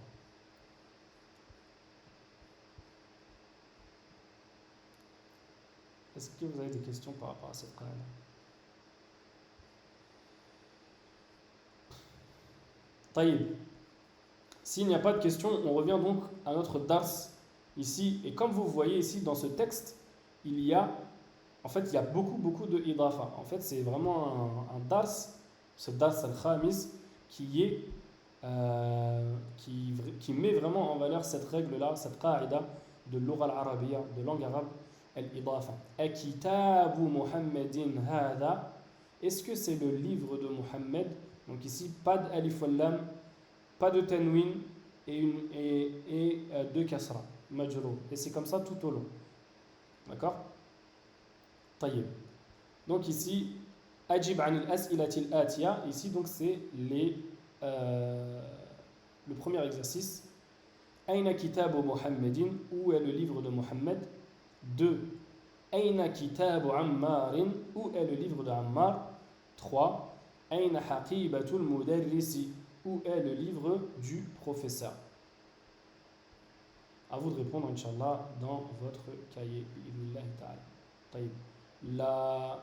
Est-ce que vous avez des questions par rapport à cette qaïda? Taïb. S'il n'y a pas de questions, on revient donc à notre dars ici. Et comme vous voyez ici dans ce texte, il y a beaucoup de idafa. En fait, c'est vraiment un dars, ce dars al-khamis, qui met vraiment en valeur cette règle-là, cette qaïda de l'oral arabiya, de langue arabe, al-idafa. Akitabu Muhammadin hada. Est-ce que c'est le livre de Muhammad? Donc ici, pas d'alif wal lam, pas de tanwin et deux kasra, majrour. Et c'est comme ça tout au long. D'accord? Taïb. Donc ici, ajib an al-as'ilati al-atiya. Ici, donc, c'est le premier exercice. Aina kitabu Muhammadin, où est le livre de Muhammad? 2. Aina kitabu Ammarin, où est le livre de Ammar? 3. Aina haqibatul mudarrisi, où est le livre du professeur? À vous de répondre, Inch'Allah, dans votre cahier. Taïb. La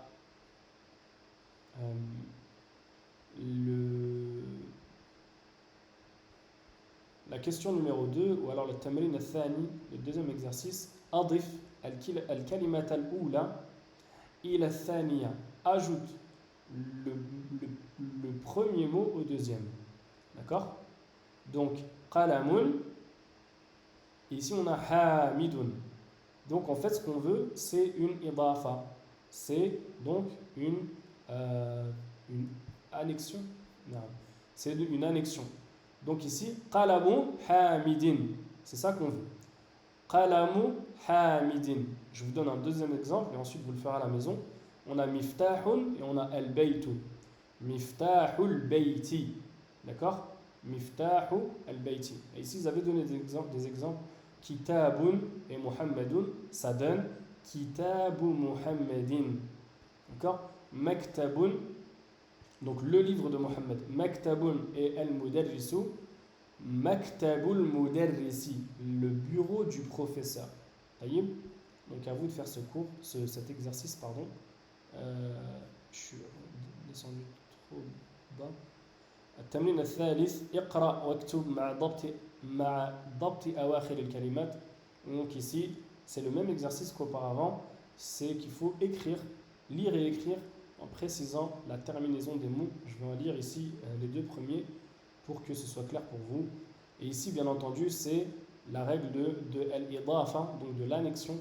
question numéro 2, ou alors le tamrin al-thani, le deuxième exercice, adif al-kalimat al-oula ila al-thaniya. Ajoute le premier mot au deuxième. D'accord? Donc, qalamun. Ici, on a hamidun. Donc, en fait, ce qu'on veut, c'est une idafa. C'est donc une annexion. Non, c'est une annexion. Donc, ici, qalamu hamidin. C'est ça qu'on veut. Qalamu hamidin. Je vous donne un deuxième exemple et ensuite vous le ferez à la maison. On a miftahun et on a al-baytu. Miftahul bayti. D'accord? Miftahu al-bayti. Et ici, vous avez donné des exemples. Kitabun et Muhammadun, ça donne Kitabu Muhammadin. D'accord? Maktabun, donc le livre de Muhammad. Maktabun et al-mudarrisu. Maktabul mudarrisi, le bureau du professeur. Taïb. Donc à vous de faire cet exercice, pardon. Je suis descendu trop bas. التمرين الثالث اقرأ واكتب مع ضبط أواخر الكلمات. Donc ici, c'est le même exercice qu'auparavant, c'est qu'il faut écrire lire et écrire en précisant la terminaison des mots. Je vais en lire ici les deux premiers pour que ce soit clair pour vous. Et ici, bien entendu, c'est la règle de al-idafa, donc de l'annexion,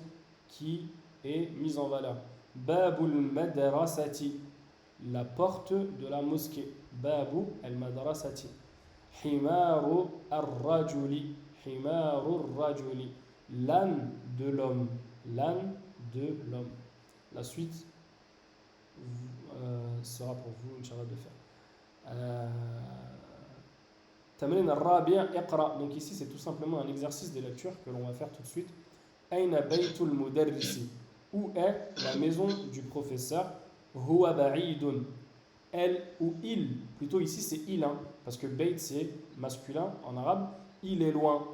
qui est mise en valeur. Babul madrasati, la porte de la mosquée. Babu al-madrasati. Himaru ar-rajuli, himaru ar-rajuli, l'âne de l'homme, l'âne de l'homme. La suite sera pour vous, Inch'Allah, de faire. Tamrin al-Rabi' iqra. Donc ici, c'est tout simplement un exercice de lecture que l'on va faire tout de suite. Aina baytul mudarrisi. Où est la maison du professeur? Huwa ba'idun. Elle ou il. Plutôt ici, c'est il, hein, parce que bayt, c'est masculin en arabe. Il est loin.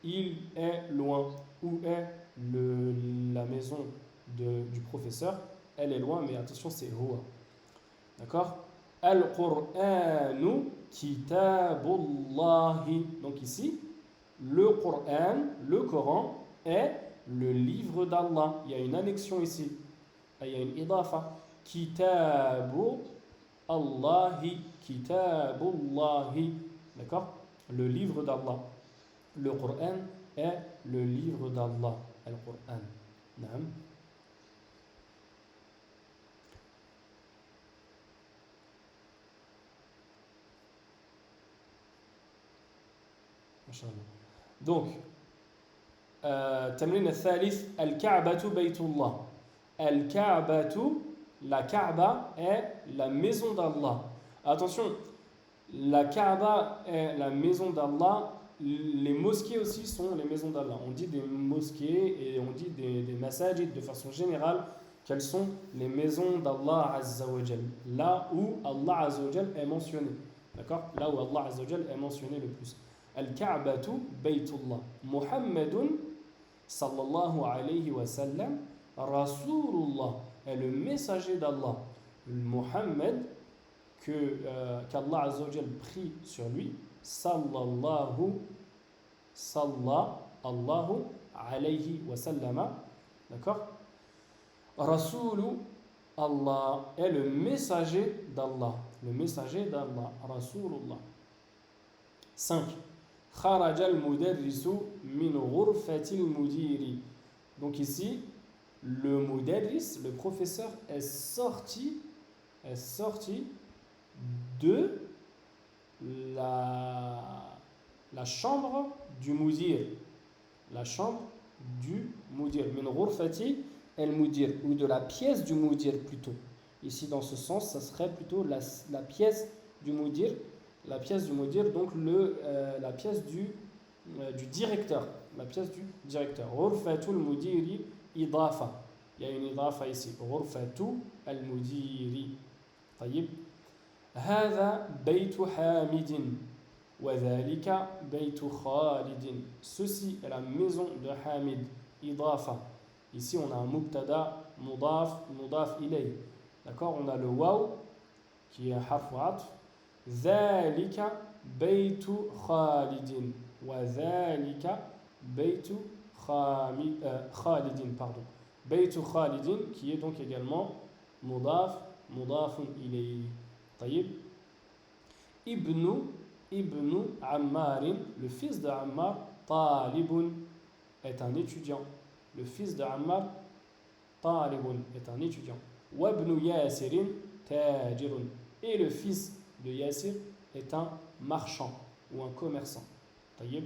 Il est loin. Où est la maison du professeur? Elle est loin, mais attention, c'est huwa. D'accord? Al-Qur'anu kitabullahi. Donc ici, le Coran est le livre d'Allah. Il y a une annexion ici. Il y a une idafa. Kitabu Allahi. Kitabullahi. D'accord? Le livre d'Allah. Le Coran est le livre d'Allah. Al-Qur'an. Naam. Donc, Tamrin al-Thalith, Al-Ka'batu Baytullah. Al-Ka'batu, la Kaaba est la maison d'Allah. Attention, la Kaaba est la maison d'Allah. Les mosquées aussi sont les maisons d'Allah. On dit des mosquées et on dit des masajid de façon générale qu'elles sont les maisons d'Allah Azza wa Jal. Là où Allah Azza wa Jal est mentionné. D'accord? Là où Allah Azza wa Jal est mentionné le plus. Al-Ka'batu Baytullah. Muhammadun sallallahu alayhi wa sallam, Rasulullah est le messager d'Allah. Muhammad, qu'Allah Azza wa Jal prie sur lui, sallallahu alayhi wa sallama. D'accord? Rasulu Allah est le messager d'Allah. Le messager d'Allah. Rasulullah. 5. خرج المدرس من غرفة المدير. Donc ici, le mudarris, le professeur, est sorti de la chambre du mudir. La chambre du mudir. Min ghurfati al-mudir, ou de la pièce du mudir plutôt. Ici, dans ce sens, ça serait plutôt la pièce du mudir. La pièce du mudir, donc la pièce du directeur. La pièce du directeur. Ghurfatul mudiri idafa. Il y a une idafa ici. Ghurfatu al-mudiri. طيب. هذا بيت حامد وذلك بيت خالد. Ceci est la maison de Hamid. Idafa. Ici, on a un mubtada, mudaf ilay. D'accord? On a le waw qui est harfu atf. ذلك بيت خالد وذلك بيت خالد pardon. بيت خالد qui est donc également mudaf ilayh. طيب. Ibn Ammar, le fils de Ammar, talibun, est un étudiant. Le fils de Ammar, talibun, est un étudiant. Wabnu Yasirin tajirun, et le fils de Yasir est un marchand ou un commerçant. طيب.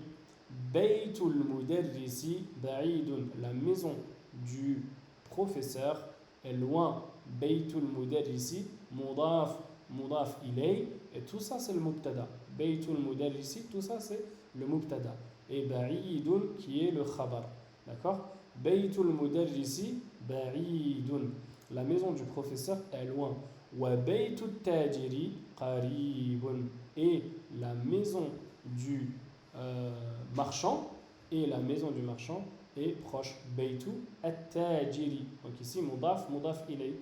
Baytul mudarrisi ba'idun, la maison du professeur est loin. Baytul mudarrisi mudaf ilay, et tout ça c'est le mubtada. Baytul mudarrisi, tout ça c'est le mubtada. Et ba'idun qui est le khabar. D'accord? Baytul mudarrisi ba'idun, la maison du professeur est loin. Wa baytul tajiri qaribun, et la maison du marchand, et la maison du marchand est proche. Baytu at-tajiri, donc ici mudaf ilay.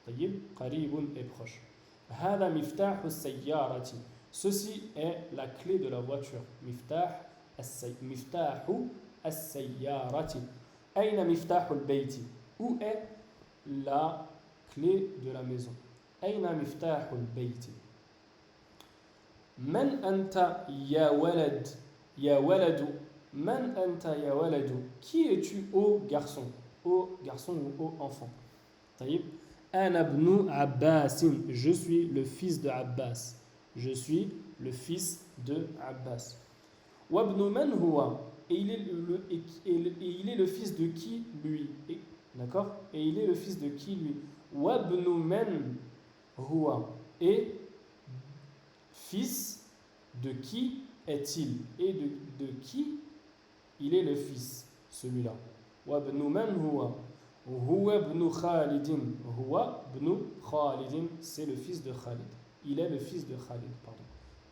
طيب. qaribun est proche. هذا مفتاح السيارة, ceci est la clé de la voiture. مفتاح السيارة. أين مفتاح البيت, où est la clé de la maison. Aina miftahul bayti. Man anta ya walad, ya waladu. Man anta ya waladu. Qui es-tu, ô garçon? Ô garçon ou ô enfant. Taïb. Ana ibnu Abbasin. Je suis le fils de Abbas. Je suis le fils de Abbas. Wabnu man huwa. Et il est le fils de qui, lui? D'accord? Et il est le fils de qui, lui? Wabnu man huwa. Et fils de qui est-il? Et de qui il est le fils, celui-là? Wabnu man huwa. Huwa ibn Khalidin. Huwa ibn Khalidin, c'est le fils de Khalid. Il est le fils de Khalid, pardon.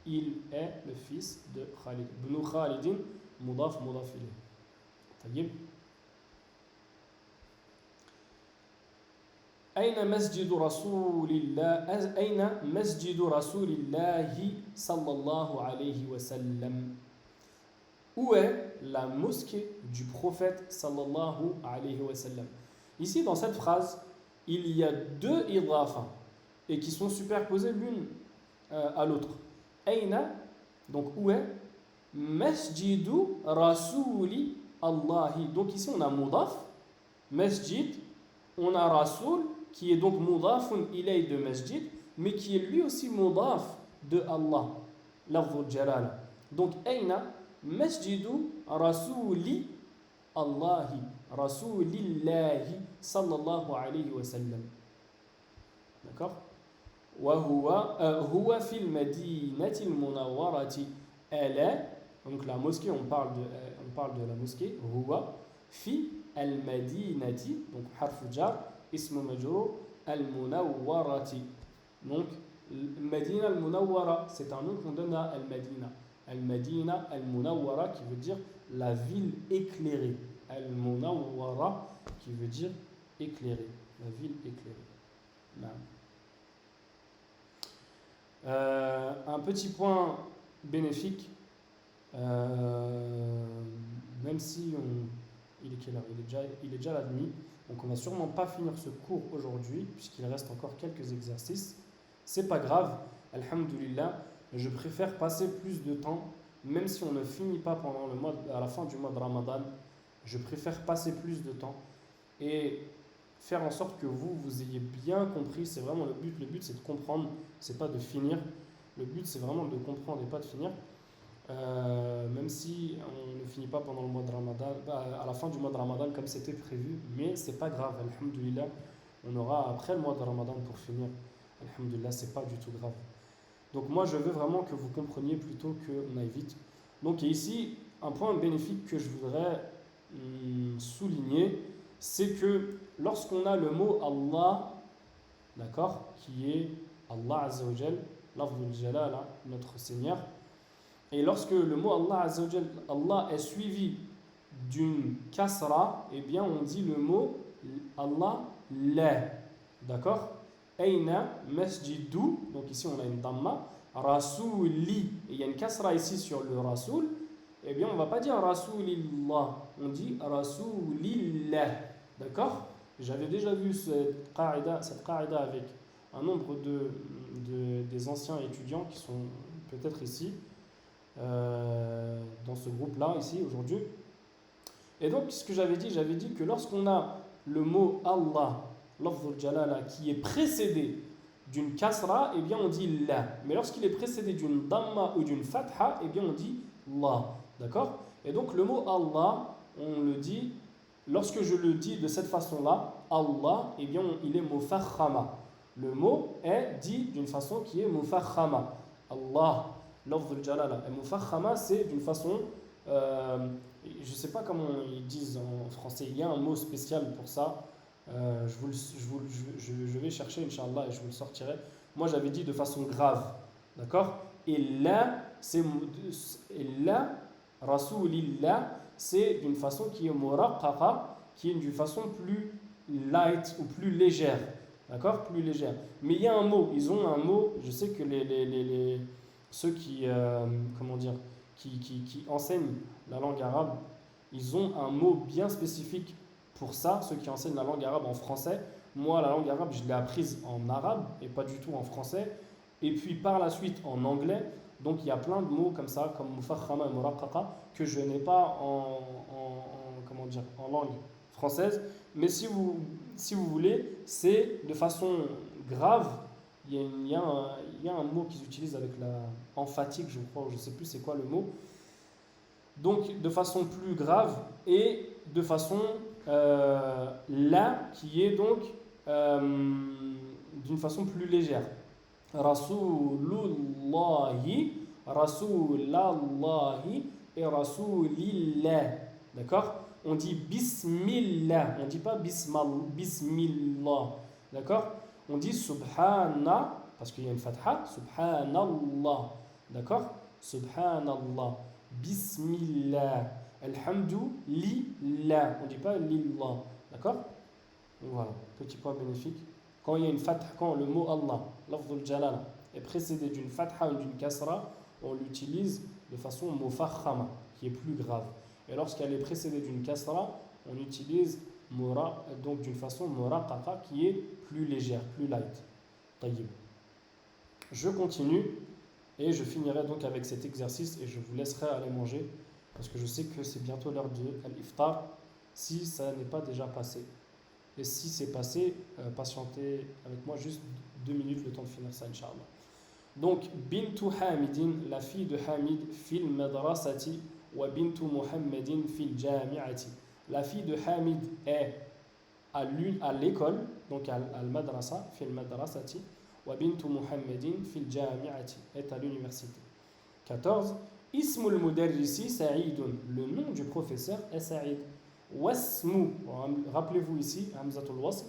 Il est le fils de Khalid. Ibn Khalidin, mudaf ilayh. طيب. أين مسجد رسول الله أين مسجد رسول الله صلى الله عليه وسلم. Où est la mosquée du prophète sallallahu alayhi wa sallam? Ici, dans cette phrase, il y a deux idafa et qui sont superposées l'une à l'autre. Aina, donc où est? Masjidu Rasuli Allahi. Donc ici, on a mudaf, masjid, on a Rasul, qui est donc mudafun ilay de masjid, mais qui est lui aussi mudaf de Allah, lafzul jalala. Donc, aina masjidu Rasuli Allahi. Rasulillahi sallallahu alayhi wa sallam. D'accord? Huwa fil madinati al-munawwarati. Elle est, donc la mosquée, on parle de la mosquée. Huwa fi al-madinati, donc harf jar, ism majrur, al-munawwarati. Donc, Madina al-munawwara, c'est un nom qu'on donne à al-Madina. Al-Madina al-munawwara, qui veut dire la ville éclairée. Al-Munawwara, qui veut dire éclairée, la ville éclairée. Un petit point bénéfique, même si il est quelle heure? Il est déjà la nuit, donc on va sûrement pas finir ce cours aujourd'hui, puisqu'il reste encore quelques exercices. C'est pas grave, alhamdulillah, je préfère passer plus de temps, même si on ne finit pas pendant le mois, à la fin du mois de Ramadan. Je préfère passer plus de temps et faire en sorte que vous ayez bien compris. C'est vraiment le but. Le but, c'est de comprendre, c'est pas de finir. Le but, c'est vraiment de comprendre et pas de finir. Même si on ne finit pas pendant le mois de Ramadan, à la fin du mois de Ramadan comme c'était prévu, mais c'est pas grave. Alhamdulillah, on aura après le mois de Ramadan pour finir. Alhamdulillah, c'est pas du tout grave. Donc moi, je veux vraiment que vous compreniez plutôt qu'on aille vite. Donc ici, un point bénéfique que je voudrais souligner, c'est que lorsqu'on a le mot Allah, d'accord, qui est Allah Azza wa Jal, lafzul jalala, notre Seigneur, et lorsque le mot Allah Azza wa Jal, Allah est suivi d'une kasra, eh bien on dit le mot Allah la, d'accord. Aina masjidu, donc ici on a une damma, rasuli, et il y a une kasra ici sur le rasoul. Eh bien, on ne va pas dire Rasulillah, on dit Rasulillah. D'accord? J'avais déjà vu cette qa'ida avec un nombre des anciens étudiants qui sont peut-être ici, dans ce groupe-là, ici, aujourd'hui. Et donc, ce que j'avais dit que lorsqu'on a le mot Allah, lafzul jalala, qui est précédé d'une kasra, eh bien, on dit la. Mais lorsqu'il est précédé d'une damma ou d'une fatha, eh bien, on dit la. D'accord? Et donc le mot Allah, on le dit, lorsque je le dis de cette façon-là, Allah, eh bien il est mufakhama. Le mot est dit d'une façon qui est mufakhama. Allah, lafzul jalala. Et mufakhama, c'est d'une façon, je ne sais pas comment ils disent en français, il y a un mot spécial pour ça. Je vais chercher, Inch'Allah, et je vous le sortirai. Moi, j'avais dit de façon grave. D'accord? Et là, Rasulillah, c'est d'une façon qui est muraqqaqa, qui est d'une façon plus light ou plus légère. D'accord? Plus légère. Mais il y a un mot, ils ont un mot, je sais que ceux qui, qui enseignent la langue arabe, ils ont un mot bien spécifique pour ça, ceux qui enseignent la langue arabe en français, moi, la langue arabe, je l'ai apprise en arabe et pas du tout en français. Et puis par la suite en anglais. Donc il y a plein de mots comme ça, comme mufakhama et muraqqaqa, que je n'ai pas comment dire, en langue française. Mais si vous voulez, c'est de façon grave. Il y a un mot qu'ils utilisent avec la emphatique, je crois, je ne sais plus c'est quoi le mot. Donc de façon plus grave et de façon là qui est donc d'une façon plus légère. Rasulullahi, Rasulallahi et Rasulillah. D'accord? On dit Bismillah, on ne dit pas Bismillah. D'accord? On dit Subhana, parce qu'il y a une fatha, Subhanallah. D'accord? Subhanallah. Bismillah. Alhamdulillah. On ne dit pas Lillah. D'accord? Donc voilà, petit point bénéfique. Quand il y a une fatha, quand le mot Allah, lafzul jalala, est précédé d'une fatha ou d'une kasra, on l'utilise de façon mufakhama, qui est plus grave. Et lorsqu'elle est précédée d'une kasra, on utilise donc d'une façon muraqqaqa, qui est plus légère, plus light. Tayyib. Je continue et je finirai donc avec cet exercice et je vous laisserai aller manger parce que je sais que c'est bientôt l'heure de l'iftar si ça n'est pas déjà passé. Et si c'est passé, patientez avec moi juste 2 minutes le temps de finir ça, Inch'Allah. Donc, Bintu Hamidin, la fille de Hamid, fil madrasati, wa Bintu Muhammadin fil jami'ati. La fille de Hamid est à l'école, donc à al-madrasa, fil madrasati, wa Bintu Muhammadin fil jami'ati, est à l'université. 14. Ismul mudarrisi Sa'idun, le nom du professeur est Sa'id. Wasmu, rappelez-vous ici, Hamzatul Wasl,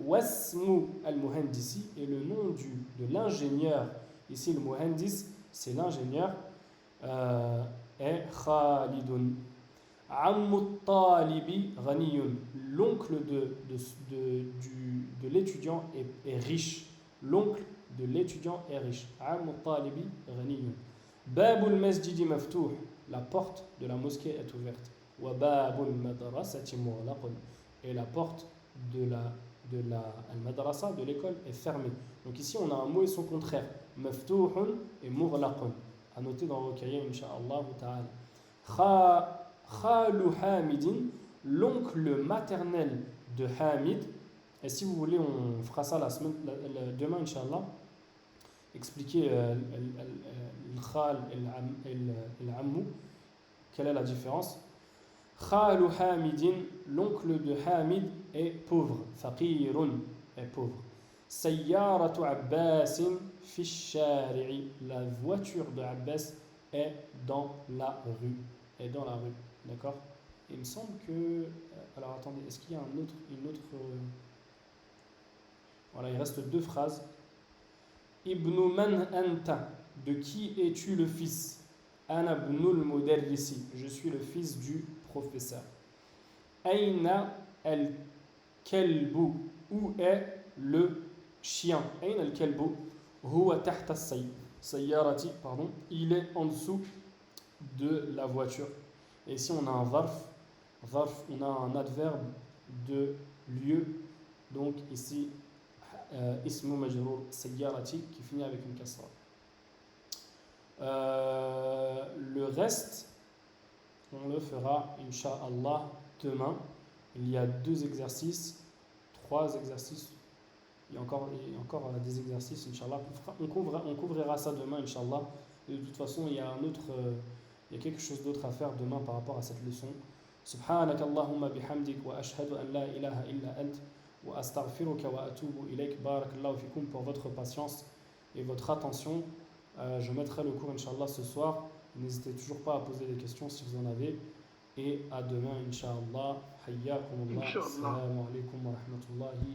Wasmu al-Muhandisi, et le nom de l'ingénieur, ici le Muhandis, c'est l'ingénieur, est Khalidun. Ammu talibi ghaniyun, l'oncle de l'étudiant est riche. L'oncle de l'étudiant est riche. Ammu talibi ghaniyun. Babul masjidi maftuh, la porte de la mosquée est ouverte. Et la porte de la al-madrasa, de l'école, est fermée. Donc ici on a un mot et son contraire, maftuhun et mughlaqun, à noter dans vos cahiers, incha'Allah ta'ala. Khalu Hamidin, l'oncle maternel de Hamid. Et si vous voulez, on fera ça demain, incha'Allah. Expliquer le khal et l'ammu, quelle est la différence. Khalu Hamidin, l'oncle de Hamid est pauvre. Faqirun est pauvre. Sayyaratu Abbasin fi shari'i, la voiture de Abbas est dans la rue. D'accord? Il me semble que. Alors attendez, est-ce qu'il y a une autre. Voilà, il reste 2 phrases. Ibnu man anta, de qui es-tu le fils? Ana ibnul mudarrisi, je suis le fils du professeur. Aina al-kalbu, où est le chien? Aina al-kalbu, huwa tahta sayyarati, pardon, il est en dessous de la voiture. Et ici on a un varf, on a un adverbe de lieu, donc ici ismu majrour sayyarati qui finit avec une kasra. Le reste, on le fera, Inch'Allah, demain. Il y a 2 exercices, 3 exercices. Il y a encore des exercices, Inch'Allah. On couvrira ça demain, Inch'Allah. De toute façon, il y a quelque chose d'autre à faire demain par rapport à cette leçon. Subhanak Allahumma bihamdik wa ashhadu an la ilaha illa ant wa astaghfiruka wa atubu ilayk. Barakallahu fikum pour votre patience et votre attention. Je mettrai le cours, Inch'Allah, ce soir. N'hésitez toujours pas à poser des questions si vous en avez. Et à demain, Inch'Allah. Hayyakumullah. Assalamu alaikum wa rahmatullahi